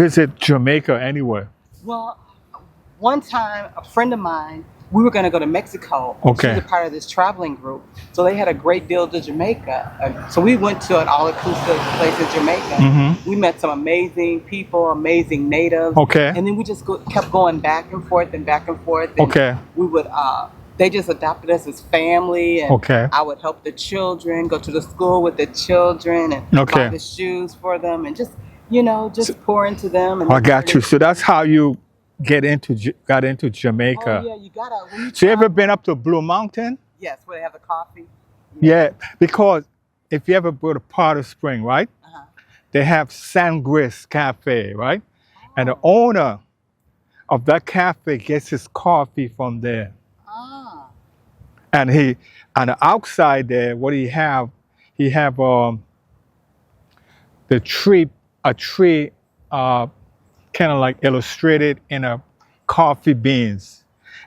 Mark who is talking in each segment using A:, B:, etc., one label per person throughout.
A: visit Jamaica anywhere?
B: Well, one time, a friend of mine, we were going to go to Mexico.
A: Okay.
B: She was a part of this traveling group. So they had a great deal to Jamaica. So we went to an all-inclusive place in Jamaica.
A: Mm-hmm.
B: We met some amazing people, amazing natives.
A: Okay.
B: And then we just kept going back and forth and back and forth. And
A: Okay.
B: we would, they just adopted us as family. And
A: Okay.
B: I would help the children, go to the school with the children and
A: Okay.
B: buy the shoes for them and just, just pour into them. And
A: I got you. So that's how you got into Jamaica.
B: Oh, yeah, you gotta. When you
A: So you ever
B: travel-
A: been up to Blue Mountain?
B: Yes, where they have the coffee.
A: Yeah, because if you ever go to Potter Spring, right?
B: Uh-huh.
A: They have Sangris Cafe, right? And the owner of that cafe gets his coffee from there.
B: Ah.
A: And he, on the outside there, what he have the tree, a tree, kind of like illustrated in a coffee beans,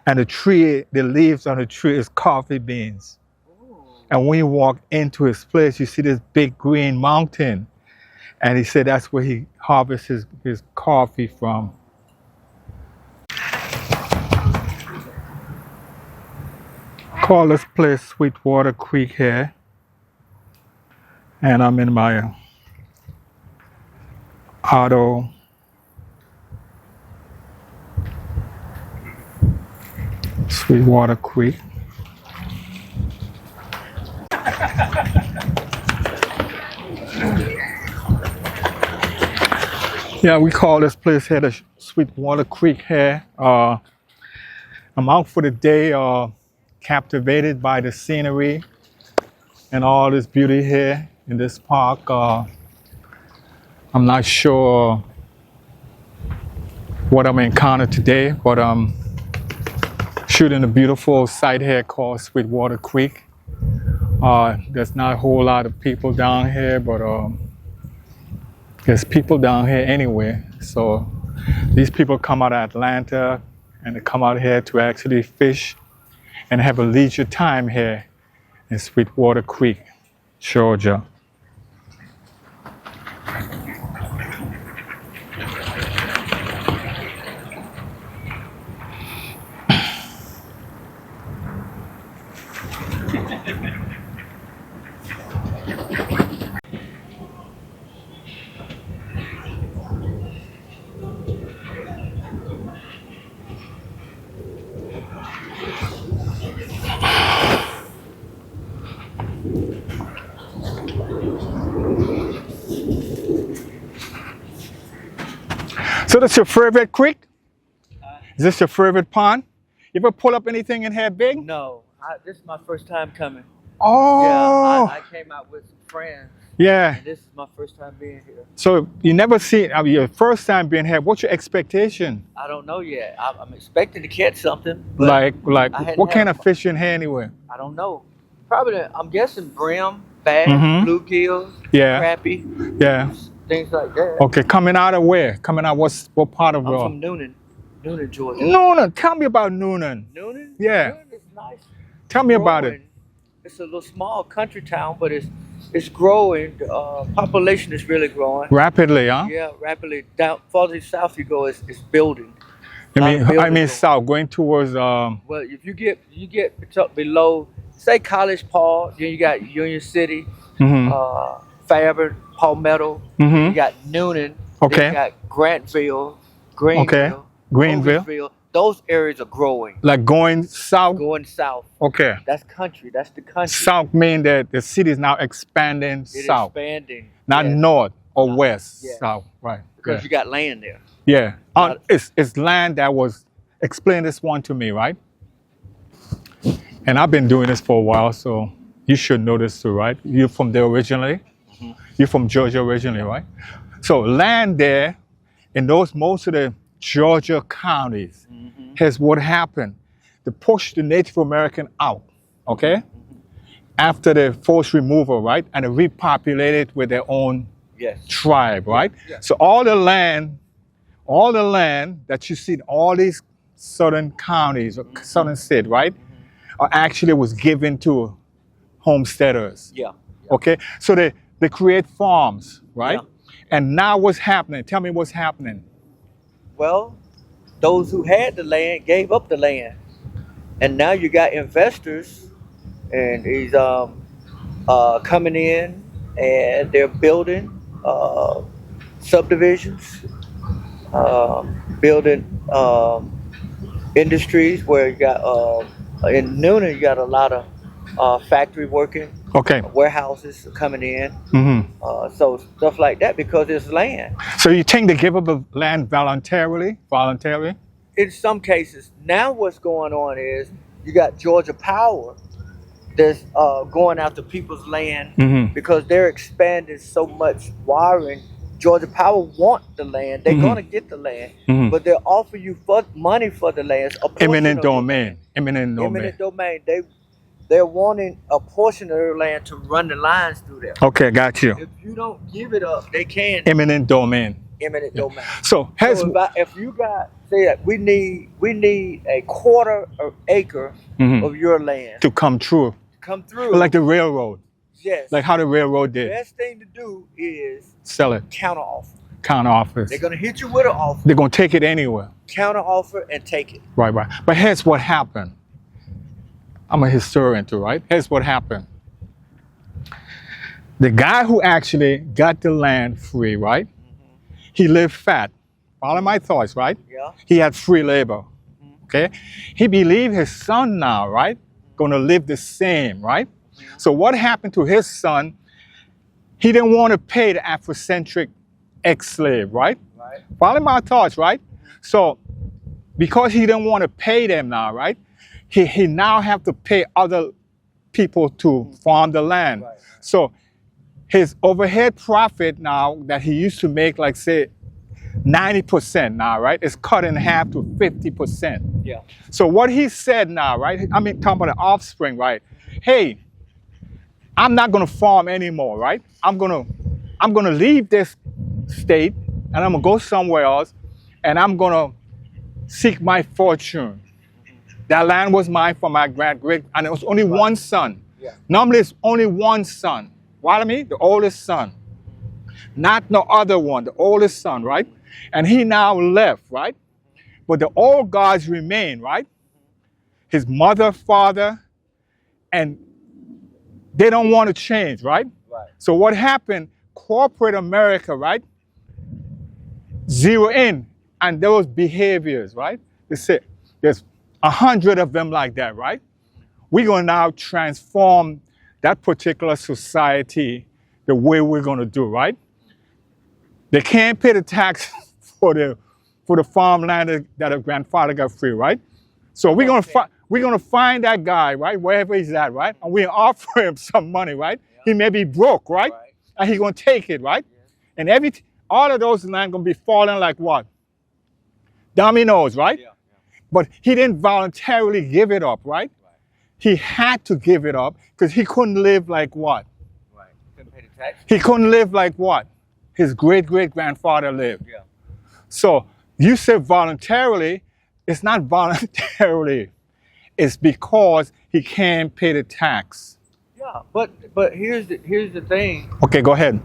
A: and the leaves on the tree is coffee beans.
B: Ooh.
A: And when you walk into his place, you see this big green mountain, and he said that's where he harvests his coffee from. Call this place Sweetwater Creek here, and I'm in my auto. Sweetwater Creek. Yeah, we call this place here the Sweetwater Creek here. I'm out for the day, captivated by the scenery and all this beauty here in this park. I'm not sure what I'm encountering today, but I'm shooting a beautiful site here called Sweetwater Creek. There's not a whole lot of people down here, but there's people down here anyway. So these people come out of Atlanta and they come out here to actually fish and have a leisure time here in Sweetwater Creek, Georgia. So that's your favorite creek? Is this your favorite pond? You ever pull up anything in here big?
C: No, this is my first time coming.
A: Oh,
C: Yeah, I came out with some friends.
A: yeah.
C: And this is my first time being here.
A: So you never see, your first time being here, what's your expectation?
C: I don't know yet. I'm expecting to catch something. But
A: Like
C: I hadn't
A: what kind
C: had
A: of fish in here anyway?
C: I don't know. Probably, I'm guessing brim, bass,
A: Mhm.
C: bluegills,
A: Yeah.
C: crappie,
A: Yeah.
C: things like that.
A: Okay, coming out of where? Coming out what part of
C: I'm from Noonan, Georgia.
A: Noonan? Tell me about Noonan.
C: Noonan?
A: Yeah.
C: Noonan is nice.
A: Tell me about it.
C: Growing. It's a little small country town, but it's growing. Population is really growing.
A: Rapidly, huh?
C: Yeah, rapidly. Down farther south you go, it's building.
A: I
C: Lot of
A: mean
C: buildings
A: south, going towards
C: Well, if you get below, say College Park, then you got Union City, Fairburn, Palmetto. You got Noonan.
A: Okay.
C: Then you got Grantville, Greenville,
A: Greenville.
C: Hogansville. Those areas are growing.
A: Like going south.
C: Going south.
A: Okay.
C: That's country. That's the country.
A: South mean that the city is now expanding
C: It
A: south,
C: expanding.
A: not
C: Yes.
A: north or west.
C: Yes.
A: South, right?
C: Because
A: Good.
C: you got land there.
A: Yeah.
C: Not-
A: It's land that was, explain this one to me, right? And I've been doing this for a while, so you should know this too, right? You're from there originally. You're from Georgia originally, right? So land there in most of the Georgia counties has what happened. They pushed the Native American out, okay? After the forced removal, right? And they repopulated with their own
C: Yes.
A: tribe, right?
C: Yeah.
A: So all the land that you see in all these southern counties or southern states, right, are actually was given to homesteaders.
C: Yeah.
A: Okay, so they create farms, right?
C: Yeah.
A: And now what's happening? Tell me what's happening.
C: Well, those who had the land gave up the land, and now you got investors, and he's coming in, and they're building subdivisions, building industries where you got in Noonan you got a lot of factory working,
A: Okay.
C: warehouses coming in,
A: Mm-hmm.
C: so stuff like that because it's land.
A: So you think they give up the land voluntarily? Voluntarily?
C: In some cases, now what's going on is you got Georgia Power that's going after people's land
A: Mm-hmm.
C: because they're expanding so much wiring. Georgia Power want the land; they're gonna get the land,
A: Mhm.
C: but they'll offer you money for the land. A portion
A: Eminent
C: of the
A: domain.
C: land.
A: Eminent domain.
C: Eminent domain. They're wanting a portion of their land to run the lines through there.
A: Okay, got you.
C: If you don't give it up, they can
A: Eminent domain.
C: eminent domain.
A: So here's
C: So if you got say that we need a quarter of acre
A: Mhm.
C: of your land
A: to come true,
C: come through.
A: like the railroad,
C: yes,
A: like how the railroad
C: the
A: did.
C: best thing to do is
A: Sell it,
C: counter offer.
A: counter offers.
C: They're gonna hit you with an offer,
A: They're gonna take it anywhere.
C: counter offer, and take it.
A: Right, right. But here's what happened. I'm a historian too, right? Here's what happened. The guy who actually got the land free, right? He lived fat. Follow my thoughts, right?
C: Yeah.
A: He had free labor. Okay? He believed his son now, right? Gonna live the same, right? So what happened to his son? He didn't want to pay the Afrocentric ex-slave, right?
C: Right.
A: Follow my thoughts, right? So because he didn't want to pay them now, right? He now have to pay other people to farm the land.
C: Right.
A: So his overhead profit now that he used to make, like say 90% now, right? Is cut in half to 50%.
C: Yeah.
A: So what he said now, right? I mean, talking about the offspring, right? Hey, I'm not gonna farm anymore, right? I'm gonna leave this state and I'm gonna go somewhere else and I'm gonna seek my fortune. That land was mine for my great, and it was only one son.
C: Yeah.
A: Normally it's only one son. What I mean? The oldest son. Not no other one, the oldest son, right? And he now left, right? But the old gods remain, right? His mother, father, and they don't want to change, right?
C: Right.
A: So what happened? Corporate America, right? Zero in on those behaviors, right? They say there's 100 of them like that, right? We're gonna now transform that particular society the way we're gonna do, right? They can't pay the tax for the farmland that a grandfather got free, right? So we're gonna find that guy, right, wherever he's at, right? And we offer him some money, right? He may be broke, right?
C: Right.
A: And he's gonna take it, right? And all of those land gonna be falling like what? Dominoes, right?
C: Yeah.
A: But he didn't voluntarily give it up, right? He had to give it up because he couldn't live like what?
C: Right. Couldn't pay the tax.
A: He couldn't live like what? His great-great-grandfather lived.
C: Yeah.
A: So you say voluntarily, it's not voluntarily. It's because he can't pay the tax.
C: Yeah. But here's the thing.
A: Okay, go ahead.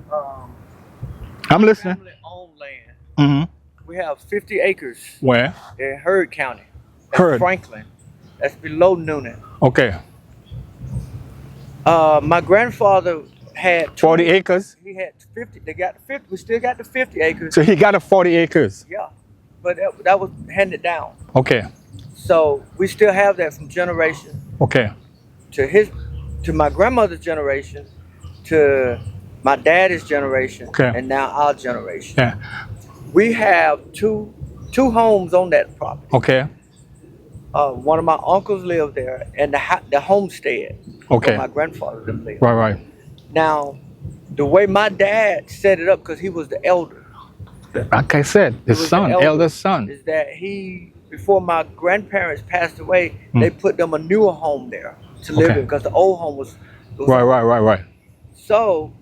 A: I'm listening.
C: Family-owned land.
A: Mm-hmm.
C: We have 50 acres
A: Where?
C: in Heard County. That's
A: Heard.
C: Franklin. That's below Noonan.
A: Okay.
C: My grandfather had
A: 40 acres.
C: He had 50. They got the 50. We still got the 50 acres.
A: So he got a 40 acres.
C: Yeah, but that was handed down.
A: Okay.
C: So we still have that from generation
A: Okay.
C: to my grandmother's generation, to my daddy's generation,
A: Okay.
C: and now our generation.
A: Yeah.
C: We have two homes on that property.
A: Okay.
C: One of my uncles lived there, and the homestead.
A: Okay.
C: Where my grandfather lived.
A: Right, right.
C: Now, the way my dad set it up, because he was the elder,
A: Like I said, the
C: was the
A: son,
C: elder.
A: eldest son.
C: is that before my grandparents passed away, they put them a newer home there to live
A: Okay.
C: in, because the old home was
A: Right.
C: So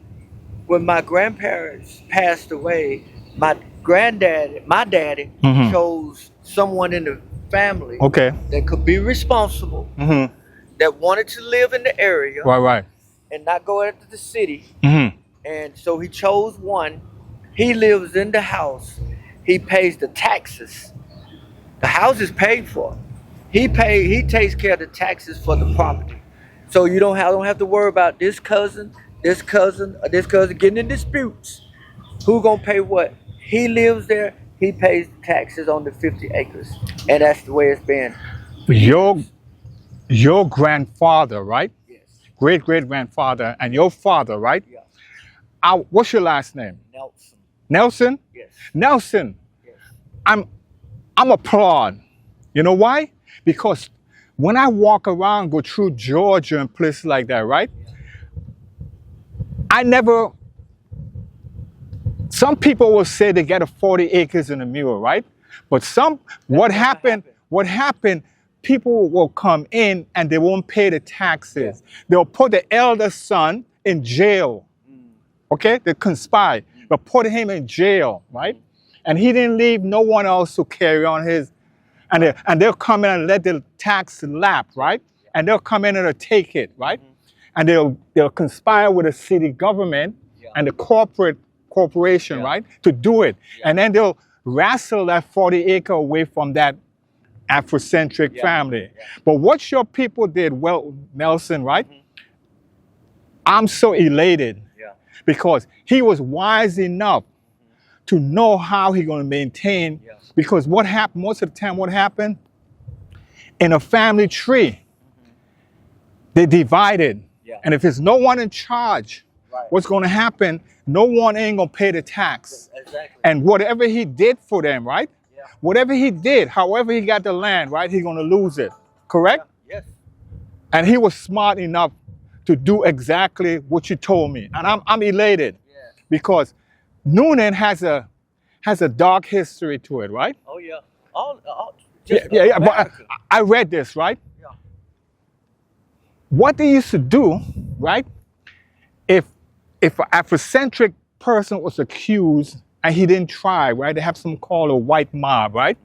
C: when my grandparents passed away, my daddy
A: Mhm.
C: chose someone in the family
A: Okay.
C: that could be responsible,
A: Mm-hmm.
C: that wanted to live in the area
A: Right.
C: and not go into the city.
A: Mm-hmm.
C: And so he chose one, He lives in the house. He pays the taxes. The house is paid for. He takes care of the taxes for the property. So you don't have to worry about this cousin, or this cousin getting in disputes. Who gonna pay what? He lives there. He pays taxes on the 50 acres, and that's the way it's been.
A: Your grandfather, right?
C: Yes.
A: Great great grandfather, and your father, right?
C: Yeah.
A: What's your last name?
C: Nelson.
A: Nelson.
C: Yes.
A: Nelson.
C: Yes.
A: I'm applaud. You know why? Because when I walk around, go through Georgia and places like that, right? I never. Some people will say they get a 40 acres in a mule, right? But what happened? What happened? People will come in and they won't pay the taxes. They'll put the elder son in jail. Okay, they conspire, but put him in jail, right? And he didn't leave no one else to carry on his. And they'll come in and let the tax lap, right? And they'll come in and they'll take it, right? And they'll conspire with the city government and the corporation, right, to do it. And then they'll wrestle that 40 acre away from that Afrocentric family. But what your people did, well, Nelson, right? I'm so elated because he was wise enough to know how he's going to maintain. Because what happened, most of the time, what happened? In a family tree, they divided. And if there's no one in charge, what's going to happen? No one ain't going to pay the tax.
C: Exactly.
A: And whatever he did for them, right? Whatever he did, however he got the land, right? He's going to lose it. Correct?
C: Yes.
A: And he was smart enough to do exactly what you told me. And I'm elated because Noonan has a dark history to it, right?
C: Oh yeah. All
A: But I read this, right?
C: Yeah.
A: What they used to do, right? If an Afrocentric person was accused and he didn't try, right? They have something called a white mob, right?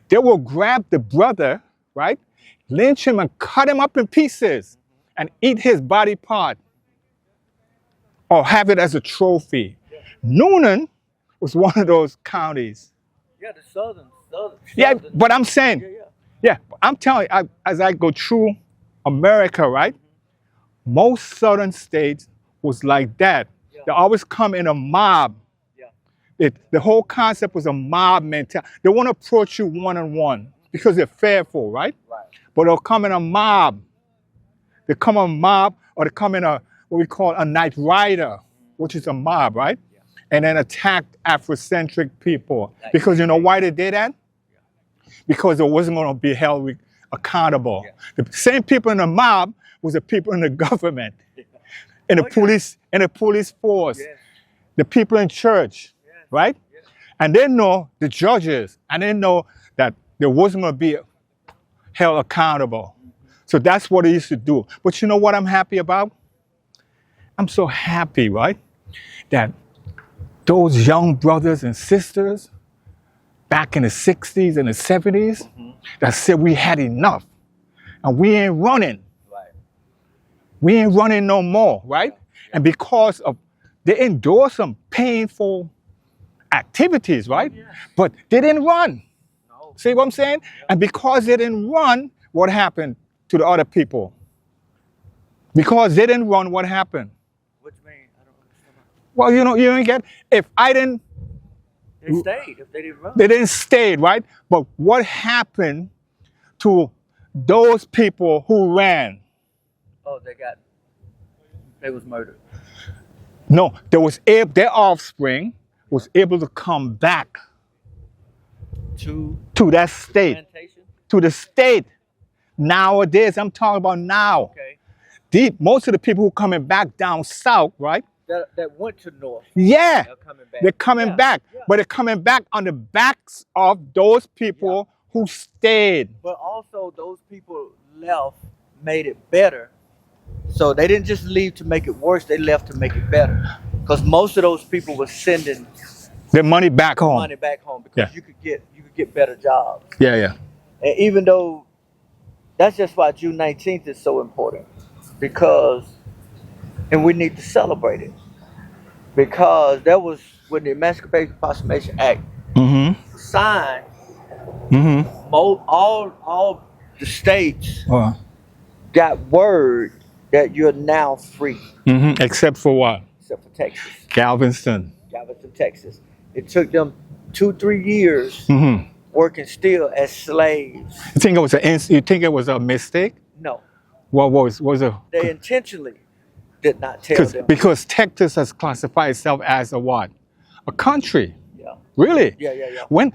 A: They will grab the brother, right? Lynch him and cut him up in pieces and eat his body part or have it as a trophy. Noonan was one of those counties.
C: Yeah, the southern.
A: Yeah, but I'm saying, I'm telling you, as I go through America, right? Most southern states was like that. They always come in a mob. The whole concept was a mob mentality. They won't approach you one-on-one because they're fearful, right? But they'll come in a mob. They come in a mob, or they come in what we call a night rider, which is a mob, right? And then attack Afrocentric people. Because you know why they did that? Because it wasn't going to be held accountable. The same people in the mob was the people in the government, in the police force, the people in church, right? And they know the judges, and they know that there wasn't going to be held accountable. So that's what they used to do. But you know what I'm happy about? I'm so happy, right? That those young brothers and sisters back in the 60s and the 70s that said we had enough and we ain't running. We ain't running no more, right? And because of, they endorsed some painful activities, right? But they didn't run. See what I'm saying? And because they didn't run, what happened to the other people? Because they didn't run, what happened?
C: What you mean? I don't understand.
A: Well, you know, you don't get, if I didn't,
C: They stayed if they didn't run.
A: they didn't stay, right? But what happened to those people who ran?
C: Oh, they was murdered.
A: No, their offspring was able to come back
C: To
A: that state,
C: plantation.
A: to the state. Nowadays, I'm talking about now.
C: Okay.
A: Most of the people who coming back down south, right?
C: That went to north.
A: Yeah,
C: They're coming back.
A: they're coming back, but they're coming back on the backs of those people who stayed.
C: But also those people left made it better. So they didn't just leave to make it worse, they left to make it better. Because most of those people were sending
A: Their money back home.
C: money back home because you could get better jobs.
A: Yeah.
C: And even though that's just why June 19th is so important. And we need to celebrate it. because that was when the Emancipation Proclamation Act
A: Mm-hmm.
C: signed.
A: Mm-hmm.
C: All the states got word that you're now free,
A: Mm-hmm. Except for what?
C: except for Texas,
A: Galveston.
C: Galveston, Texas. It took them 2-3 years
A: Mm-hmm.
C: working still as slaves.
A: You think it was a mistake?
C: No,
A: What was a
C: they intentionally did not tell them.
A: because Texas has classified itself as a what? A country.
C: Yeah,
A: Really?
C: yeah, yeah, yeah.
A: When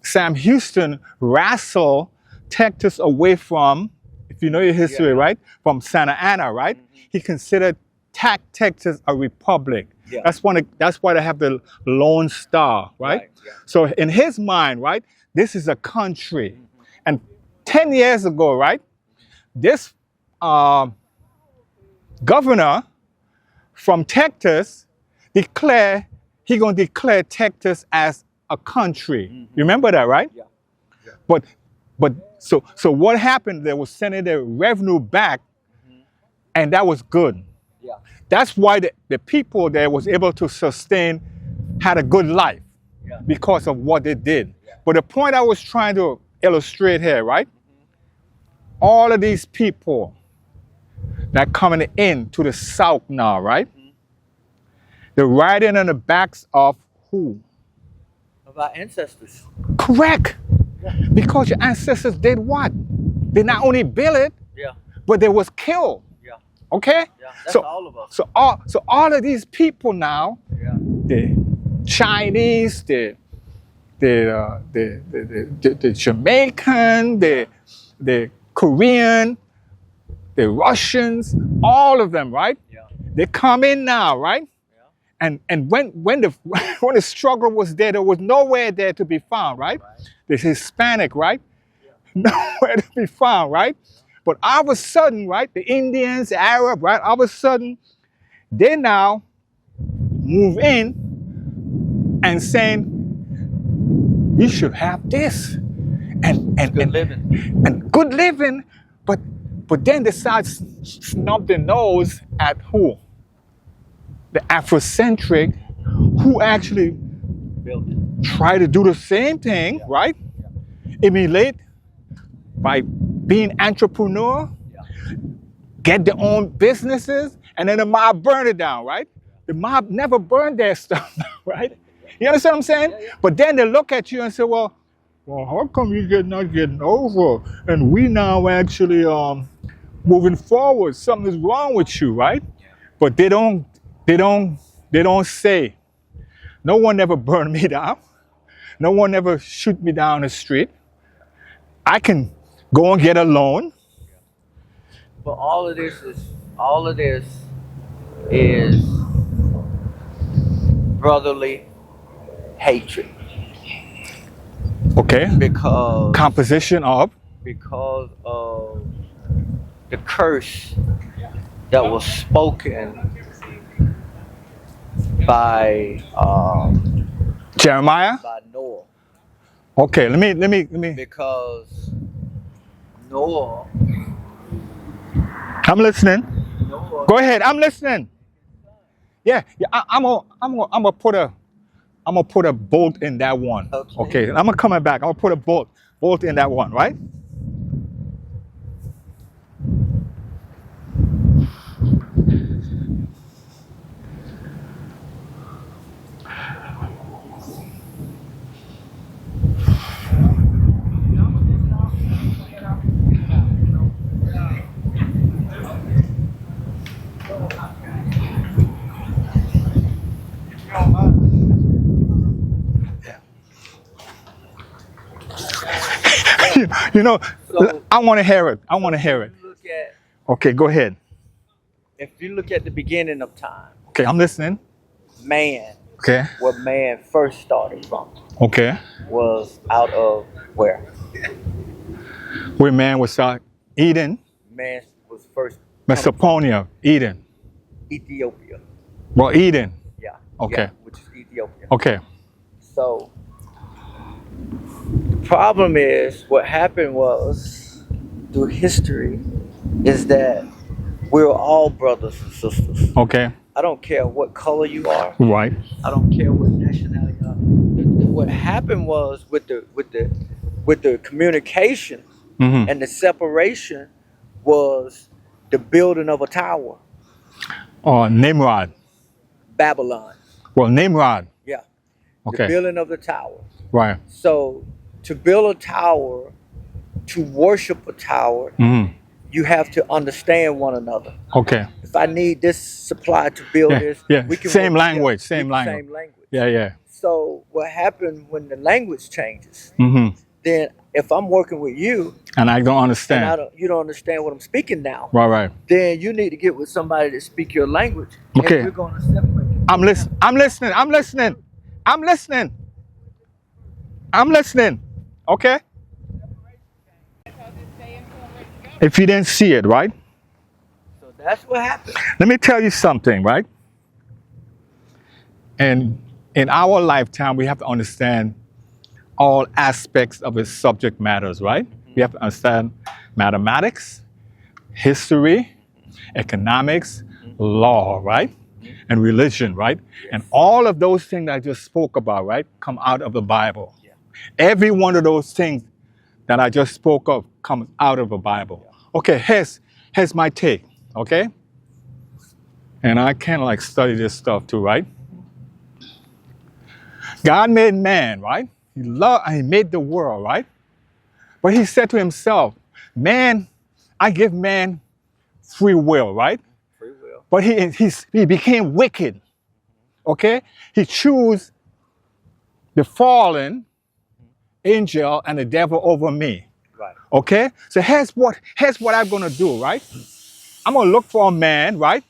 A: Sam Houston wrestled Texas away from, if you know your history,
C: Yeah.
A: right, from Santa Ana, right, he considered Texas a republic.
C: Yeah.
A: That's why they have the Lone Star, right?
C: Right, yeah.
A: So in his mind, right, this is a country, and 10 years ago, right, this governor from Texas declared he gonna declare Texas as a country. You remember that, right?
C: Yeah.
A: But so what happened? They were sending their revenue back, and that was good.
C: Yeah.
A: That's why the people there was able to sustain, had a good life
C: Yeah.
A: because of what they did.
C: Yeah.
A: But the point I was trying to illustrate here, right? All of these people that coming in to the South now, right? They're riding on the backs of who?
C: Of our ancestors.
A: Correct. Because your ancestors did what? They not only built it,
C: Yeah,
A: but they was killed.
C: yeah,
A: Okay?
C: yeah. That's
A: So-
C: all of us.
A: So all of these people now,
C: Yeah,
A: the Chinese, the Jamaican, the Korean, the Russians, all of them, right?
C: yeah,
A: They come in now, right?
C: yeah.
A: And when the when the struggle was there was nowhere there to be found, right? The Hispanic, right? Nowhere to be found, right? But all of a sudden, right, the Indians, the Arab, right, all of a sudden, they now move in and saying, you should have this. And
C: Good living.
A: and good living, but then they start snub their nose at who? The Afrocentric, who actually
C: Built it.
A: try to do the same thing, right? Emulate by being entrepreneur, get their own businesses, and then the mob burn it down, right? The mob never burned their stuff, right? You understand what I'm saying? But then they look at you and say, well, how come you not getting over? And we now actually moving forward. Something is wrong with you, right? But they don't say. No one ever burned me down. No one ever shoot me down the street. I can go and get a loan.
C: But all of this is brotherly hatred
A: Okay.
C: because
A: Composition of.
C: of the curse that was spoken by
A: Jeremiah.
C: Noah,
A: Okay, let me.
C: because Noah
A: I'm listening. Go ahead. I'm listening. Yeah. I'm gonna put a bolt in that one.
C: Okay.
A: I'm gonna coming back. I'm gonna put a bolt in that one, right? You know,
C: So-
A: I want to hear it. I want to hear it.
C: Look at
A: Okay, go ahead.
C: if you look at the beginning of time,
A: Okay, I'm listening.
C: man,
A: Okay.
C: where man first started from,
A: Okay.
C: was out of where?
A: Where man was Eden,
C: Man was first
A: Mesopotamia, Eden.
C: Ethiopia.
A: Well, Eden.
C: Yeah.
A: Okay.
C: Yeah, which is Ethiopia.
A: Okay.
C: So the problem is what happened was through history is that we're all brothers and sisters.
A: Okay.
C: I don't care what color you are.
A: Right.
C: I don't care what nationality you are. What happened was with the communication
A: Mm-hmm.
C: and the separation was the building of a tower,
A: Or Nimrod.
C: Babylon.
A: Well, Nimrod.
C: Yeah, the
A: Okay.
C: building of the tower.
A: Right.
C: So to build a tower, to worship a tower,
A: Mm-hmm.
C: you have to understand one another.
A: Okay.
C: If I need this supply to build
A: Yeah.
C: this,
A: Yeah.
C: we can
A: Same
C: work
A: language.
C: together.
A: Same language.
C: Same language.
A: Yeah. Yeah.
C: So what happened when the language changes?
A: Mm-hmm.
C: Then if I'm working with you
A: And I don't
C: and
A: understand.
C: you don't understand what I'm speaking now,
A: Right. Right.
C: then you need to get with somebody that speak your language.
A: Okay.
C: And we're going to separate.
A: I'm listening. I'm listening. I'm listening. I'm listening. I'm listening. Okay. If you didn't see it, right?
C: So that's what happened.
A: Let me tell you something, right? And in our lifetime, we have to understand all aspects of its subject matters, right? We have to understand mathematics, history, economics, law, right? And religion, right? And all of those things I just spoke about, right, come out of the Bible.
C: Yeah.
A: Every one of those things that I just spoke of comes out of the Bible. Okay, here's my take, okay? And I kind of like study this stuff too, right? God made man, right? He made the world, right? But he said to himself, man, I give man free will, right?
C: Free will.
A: But he became wicked, okay? He chose the fallen angel and the devil over me,
C: Right.
A: okay? So here's what I'm gonna do, right? I'm gonna look for a man, right?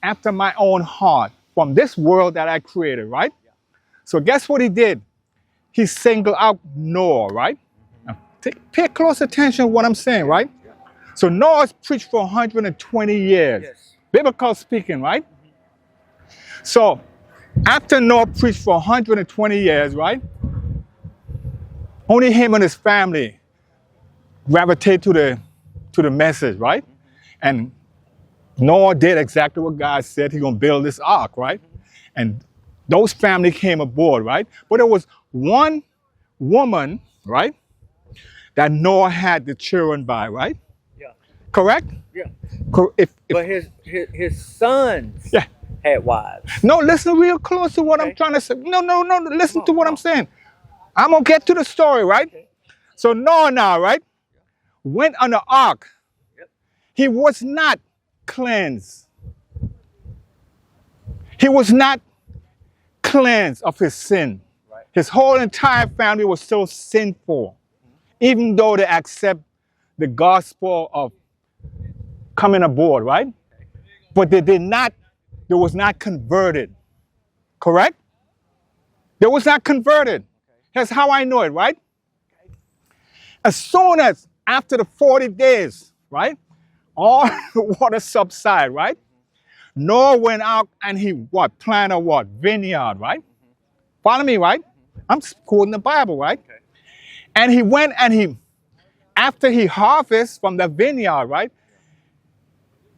A: After my own heart from this world that I created, right? So guess what he did? He singled out Noah, right? Now, pay close attention to what I'm saying, right? So Noah's preached for 120 years,
C: Yes.
A: biblical speaking, right? So after Noah preached for 120 years, right? Only him and his family gravitate to the message, right? And Noah did exactly what God said. He's gonna build this ark, right? And those family came aboard, right? But there was one woman, right, that Noah had the children by, right?
C: Yeah.
A: Correct?
C: Yeah.
A: If
C: But his sons
A: yeah.
C: had wives.
A: No, listen real close to what I'm
C: Okay.
A: trying to say. No, listen
C: Come
A: to
C: on,
A: what
C: come
A: I'm saying. I'm gonna get to the story, right?
C: Okay.
A: So Noah now, right, went on the ark.
C: Yep.
A: He was not cleansed. He was not cleansed of his sin.
C: Right.
A: His whole entire family was still sinful, even though they accept the gospel of coming aboard, right? But they was not converted. Correct? They was not converted. That's how I know it, right? As soon as after the 40 days, right, all the water subside, right? Noah went out and he planted a vineyard, right? Follow me, right? I'm quoting the Bible, right?
C: Okay.
A: And he went and after he harvests from the vineyard, right?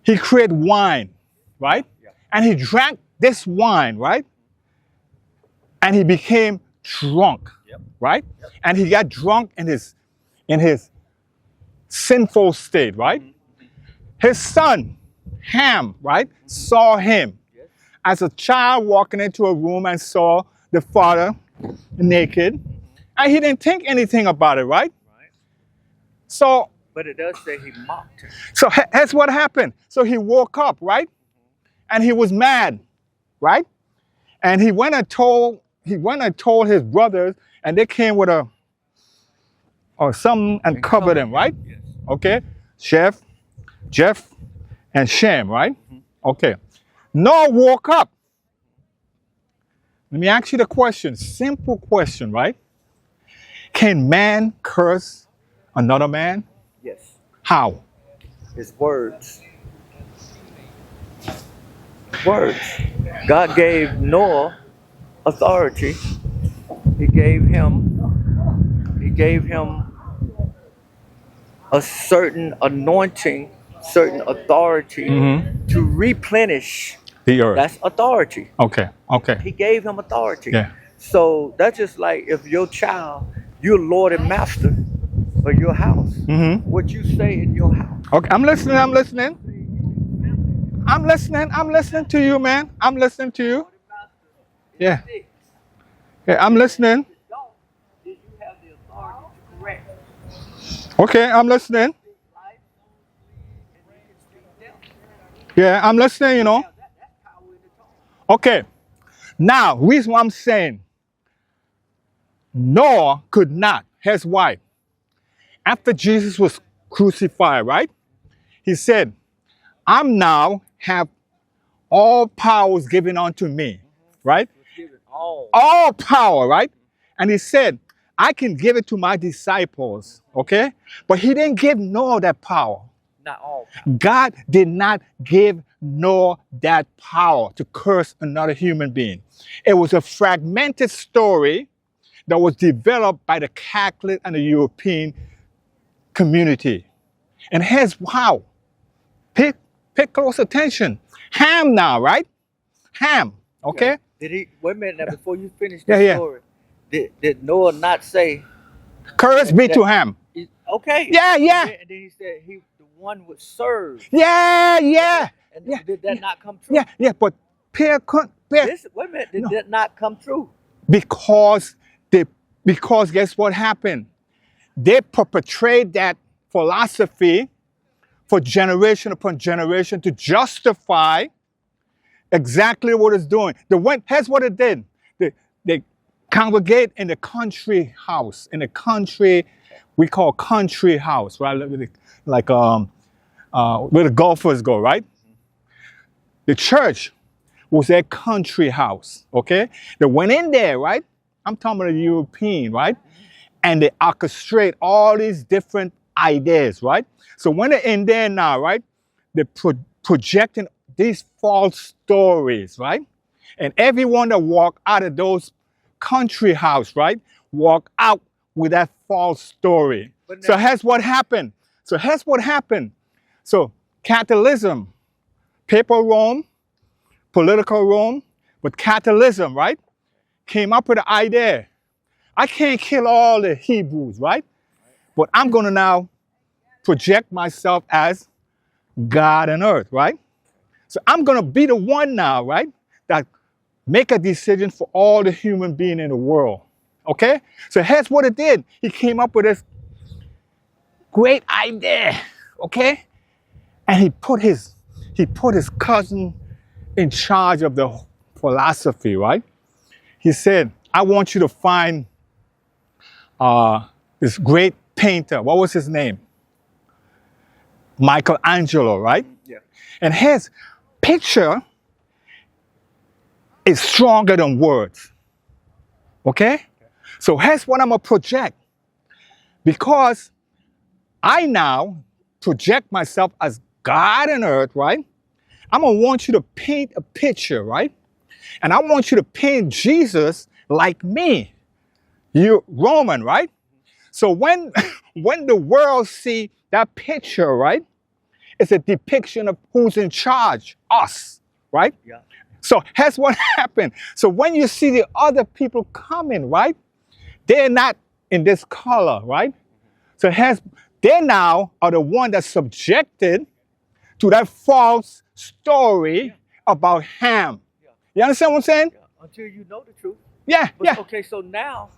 A: He created wine, right?
C: Yeah.
A: And he drank this wine, right? And he became drunk,
C: Yep.
A: right? And he got drunk in his sinful state, right? His son, Ham, right, saw him
C: Yes.
A: as a child walking into a room and saw the father naked, and he didn't think anything about it, right?
C: Right.
A: So
C: But it does say he mocked him.
A: that's what happened. So he woke up, right? And he was mad, right? And he went and told his brothers, and they came with something and covered him, right?
C: Yes.
A: Okay, Jeff, and Shem, right? Okay. Noah woke up. Let me ask you the question, simple question, right? Can man curse another man?
C: Yes.
A: How?
C: His words. Words. God gave Noah authority. He gave him a certain anointing, certain authority
A: Mm-hmm.
C: to replenish
A: The earth.
C: That's authority.
A: Okay. Okay.
C: He gave him authority.
A: Yeah.
C: So that's just like if your child, you're Lord and Master of your house.
A: Mm-hmm.
C: What you say in your house.
A: Okay. I'm listening. I'm listening. I'm listening. I'm listening to you, man. I'm listening to you. Yeah. Yeah. I'm listening.
C: You have the authority to correct.
A: Okay. I'm listening. Yeah. I'm listening. You know. Okay. Now, reason why I'm saying Noah could not. Here's why. After Jesus was crucified, right? He said, I'm now have all powers given unto me, right? All power, right? And he said, I can give it to my disciples, okay? But he didn't give Noah that power.
C: Not all.
A: God did not give Noah that power to curse another human being. It was a fragmented story that was developed by the Catholic and the European community. And here's how. Pay close attention. Ham now, right? Ham, okay?
C: Did he wait a minute now before you finish
A: Yeah,
C: the
A: yeah.
C: story? Did Noah not say
A: Curse be to Ham.
C: okay?
A: Yeah, yeah.
C: And then he said the one would serve.
A: Yeah, yeah.
C: And
A: Yeah,
C: did that not come true?
A: Yeah, but
C: Wait a minute, did
A: No.
C: that not come true?
A: because guess what happened? They perpetrate that philosophy for generation upon generation to justify exactly what it's doing. Here's what it did. They congregate in the country house, in the country we call country house, right? Like where the golfers go, right? The church was their country house, okay? They went in there, right? I'm talking about the European, right? And they orchestrate all these different ideas, right? So when they're in there now, right? They're projecting these false stories, right? And everyone that walk out of those country house, right? Walk out with that false story. So here's what happened. So Catholicism, papal Rome, political Rome, but Catholicism, right? Came up with the idea. I can't kill all the Hebrews, right? But I'm going to now project myself as God on earth, right? So I'm going to be the one now, right? That make a decision for all the human being in the world. Okay? So here's what it did. He came up with this great idea. Okay? And he put his cousin in charge of the philosophy, right? He said, I want you to find this great painter. What was his name? Michelangelo, right?
C: Yeah.
A: And his picture is stronger than words. Okay? So here's what I'm going to project. Because I now project myself as God on earth, right? I'm going to want you to paint a picture, right? And I want you to paint Jesus like me. You're Roman, right? So when the world see that picture, right? It's a depiction of who's in charge, us, right?
C: Yeah.
A: So here's what happened. So when you see the other people coming, right? They're not in this color, right? So they now are the one that's subjected to that false story about Ham.
C: Yeah.
A: You understand what I'm saying?
C: Yeah. Until you know the truth.
A: Yeah,
C: But,
A: yeah.
C: Okay, so now,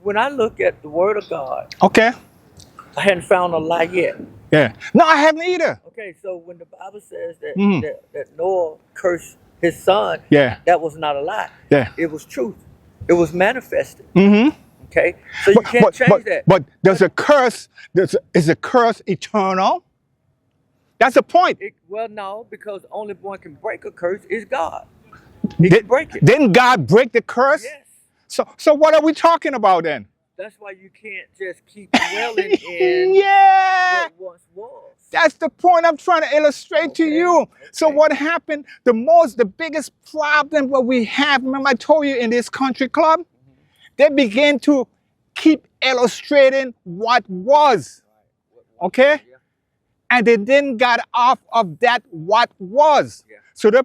C: when I look at the Word of God,
A: Okay.
C: I hadn't found a lie yet.
A: Yeah. No, I haven't either.
C: Okay, so when the Bible says that
A: Mhm.
C: that Noah cursed his son,
A: Yeah.
C: that was not a lie.
A: Yeah.
C: It was truth. It was manifested.
A: Mm-hmm.
C: Okay, so you can't change that.
A: But there's a curse. Is a curse eternal? That's the point.
C: Well, no, because the only one can break a curse is God. He can break it.
A: Didn't God break the curse?
C: Yes.
A: So what are we talking about then?
C: That's why you can't just keep dwelling in
A: Yeah.
C: what once was.
A: That's the point I'm trying to illustrate to
C: Okay,
A: you. So
C: okay.
A: what happened? The biggest problem what we have, remember I told you in this country club, they began to keep illustrating what was. Okay?
C: Yeah.
A: And they didn't get off of that what was.
C: Yeah.
A: So they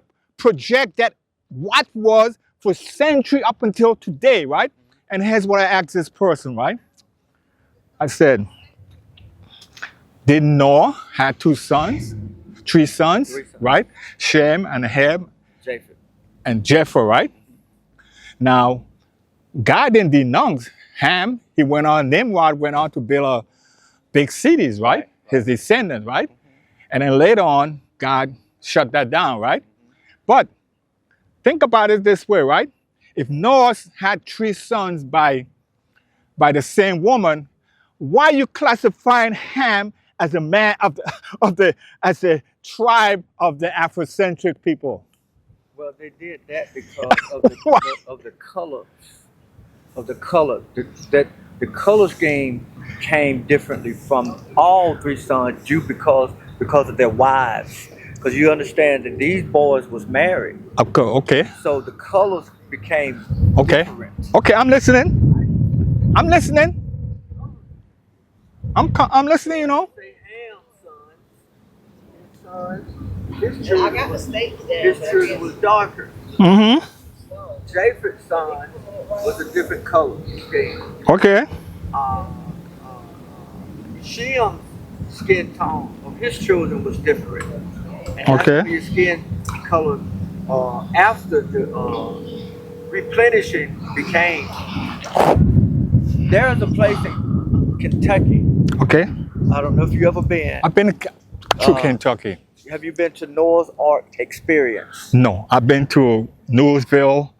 A: project that what was for century up until today, right? And here's what I asked this person, right? I said, did Noah had three sons,
C: Three sons.
A: right? Shem and Ham
C: Japheth.
A: and Japheth, right? Now, God didn't denounce Ham. He went on, Nimrod went on to build big cities, right? His descendants, right? And then later on, God shut that down, right? But think about it this way, right? If Noah had three sons by the same woman, why are you classifying Ham as a man as a tribe of the Afrocentric people?
C: Well, they did that because of the
A: Why?
C: of the colors, of the color. The color scheme came differently from all three sons due because of their wives. Because you understand that these boys was married,
A: Okay,
C: so the colors became
A: okay,
C: different.
A: okay. I'm listening. I'm listening. I'm listening. You know.
C: His children was darker.
A: Mm-hmm.
C: Japheth's son was a different color scheme.
A: Okay.
C: Shem's skin tone of his children was different. And
A: Okay.
C: his skin color after the replenishing became. There is a place in Kentucky.
A: Okay.
C: I don't know if you ever been.
A: I've been to
C: Uh,
A: Kentucky.
C: Have you been to Noah's Ark Experience?
A: No, I've been to Louisville,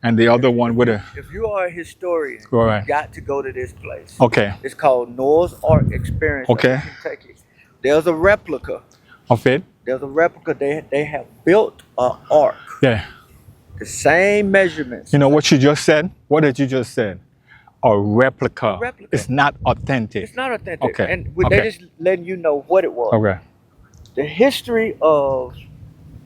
A: and the other one with a.
C: If you are a historian,
A: Right.
C: you got to go to this place.
A: Okay.
C: It's called Noah's Ark Experience
A: Okay.
C: in Kentucky. There's a replica.
A: Of it.
C: There's a replica. They have built an ark.
A: Yeah.
C: The same measurements.
A: You know what you just said? What did you just said? A replica.
C: Replica.
A: It's not authentic.
C: It's not authentic.
A: Okay.
C: And
A: Okay.
C: they just letting you know what it was.
A: Okay.
C: The history of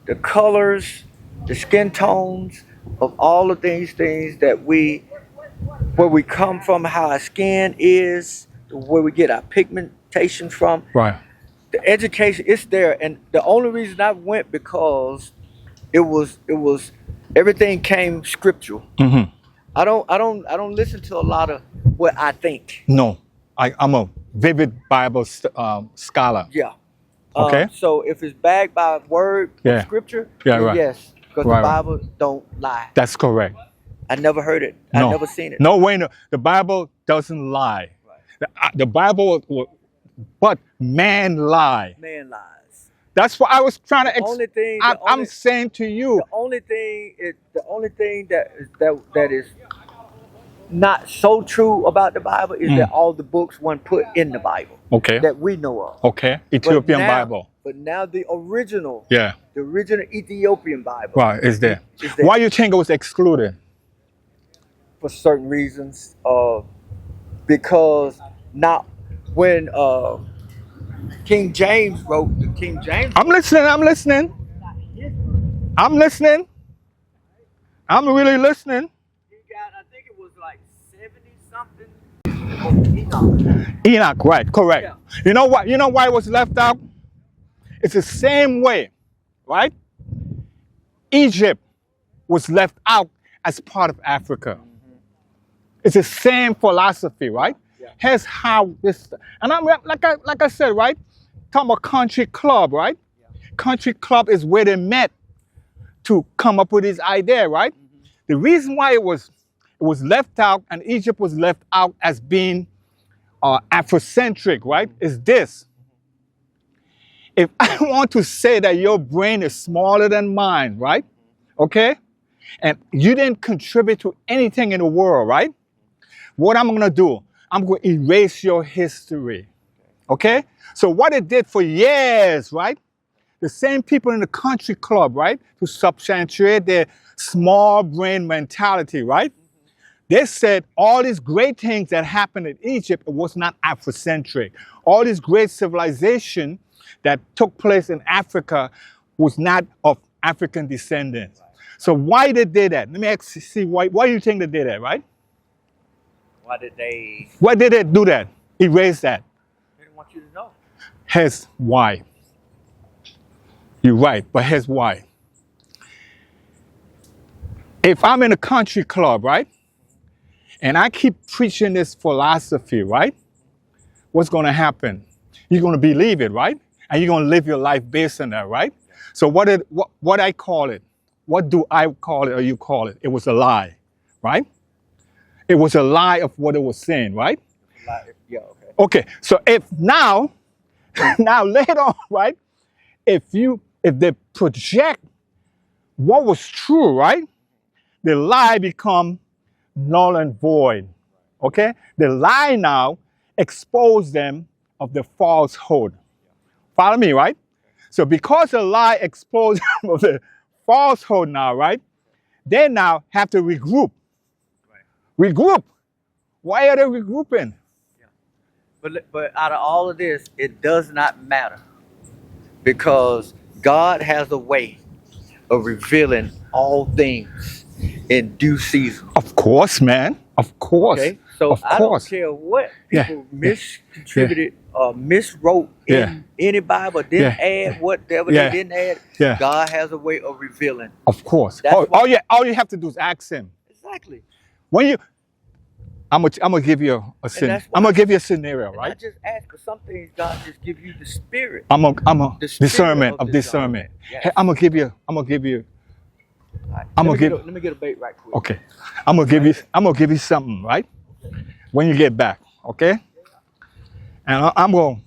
C: the colors, the skin tones of all of these things that where we come from, how our skin is, where we get our pigmentation from.
A: Right.
C: The education is there, and the only reason I went because it was everything came scriptural.
A: Mm-hmm.
C: I don't listen to a lot of what I think.
A: No, I'm a vivid Bible scholar.
C: Yeah.
A: Okay.
C: So if it's backed by word,
A: Yeah.
C: scripture,
A: Yeah,
C: then
A: right.
C: yes, because
A: Right,
C: the
A: right.
C: Bible don't lie.
A: That's correct.
C: I never heard it.
A: No.
C: I never seen it.
A: No way. No. The Bible doesn't lie.
C: Right.
A: The Bible, but man lie.
C: Man lies.
A: That's what I was trying to.
C: The only thing.
A: I'm saying to you.
C: The only thing that is not so true about the Bible is that all the books weren't put in the Bible
A: Okay.
C: that we know of.
A: Okay. Ethiopian
C: now,
A: Bible.
C: But now the original
A: Yeah.
C: Ethiopian Bible
A: Right. Is there?
C: is there
A: Why you think it was excluded?
C: for certain reasons. Because not when King James wrote the King James.
A: I'm listening. I'm listening. I'm listening. I'm really listening.
C: He got, I think it was like 70 something.
A: Enoch, right? Correct.
C: Yeah.
A: You know what? You know why it was left out? It's the same way, right? Egypt was left out as part of Africa. It's the same philosophy, right?
C: Yeah.
A: Here's how this, and I'm like I said, right? Talking about country club, right?
C: Yeah.
A: Country club is where they met to come up with this idea, right? The reason why it was left out and Egypt was left out as being Afrocentric, right? Is this. If I want to say that your brain is smaller than mine, right? Okay? And you didn't contribute to anything in the world, right? What I'm gonna do, I'm gonna erase your history. Okay? So what it did for years, right? The same people in the country club, right? To substantiate their small brain mentality, right? They said all these great things that happened in Egypt, it was not Afrocentric. All this great civilization that took place in Africa was not of African descendants. So why they did that? Let me see why do you think they did that, right?
C: Why did they?
A: Why did they do that? Erase that.
C: They didn't want you to know.
A: Here's why. You're right, but here's why. if I'm in a country club, right? And I keep preaching this philosophy, right? What's going to happen? You're going to believe it, right? And you're going to live your life based on that, right? So what I call it? What do I call it or you call it? It was a lie, right? It was a lie of what it was saying, right?
C: Yeah, okay.
A: Okay, so if now, now later on, right? If they project what was true, right? The lie become null and void. Okay? The lie now expose them of the falsehood. Follow me, right? So because the lie exposed them of the falsehood now, right? They now have to regroup. Regroup. Why are they regrouping?
C: But out of all of this, it does not matter because God has a way of revealing all things in due season.
A: Of course, man. Of course.
C: Okay, so
A: of
C: I
A: course.
C: don't care what
A: Yeah,
C: people miscontributed or miswrote
A: Yeah.
C: in any Bible, didn't
A: Yeah.
C: add whatever
A: Yeah.
C: they didn't add.
A: Yeah.
C: God has a way of revealing.
A: Of course.
C: That's why-
A: All you have to do is ask him.
C: Exactly.
A: When you I'm gonna give you
C: that's why-
A: I'm gonna give you a scenario,
C: And I
A: right?
C: just ask for some things God just give you the spirit.
A: I'm a
C: The spirit
A: discernment
C: of
A: of discernment.
C: Yes.
A: Hey, I'm gonna give you
C: All right,
A: I'm
C: let
A: gonna
C: me get a bait right quick.
A: okay. I'm gonna give you something, right? When you get back, okay? And I'm going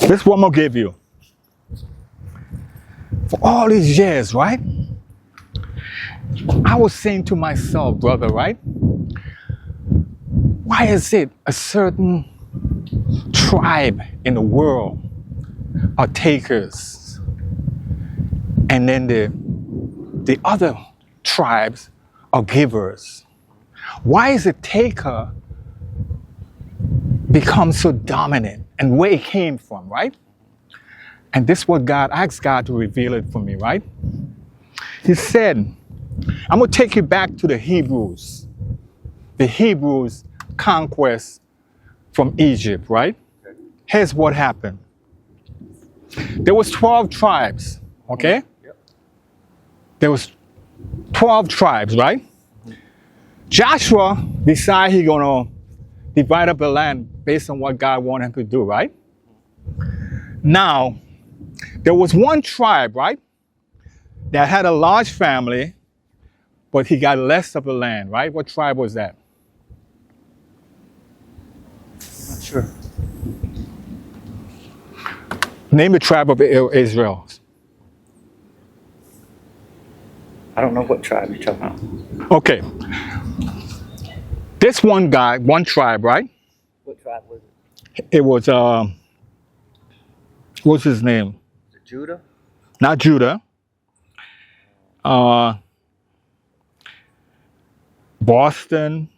A: this one I'm gonna give you. For all these years, right? I was saying to myself, brother, right? Why is it a certain tribe in the world are takers, and then the other tribes are givers? Why is a taker become so dominant, and where it came from, right? And this is what God asked God to reveal it for me, right? He said, I'm going to take you back to the Hebrews conquest from Egypt, right? Here's what happened. There was 12 tribes, okay?
C: Yep.
A: There was 12 tribes, right? Joshua decided he's going to divide up the land based on what God wanted him to do, right? Now, there was one tribe, right, that had a large family, but he got less of the land, right? What tribe was that?
C: Not sure.
A: Name the tribe of Israel.
C: I don't know what tribe you're talking about.
A: Okay. This one guy, one tribe, right?
C: What tribe was it?
A: It was, what's his name?
C: Was it Judah?
A: Not Judah. Boston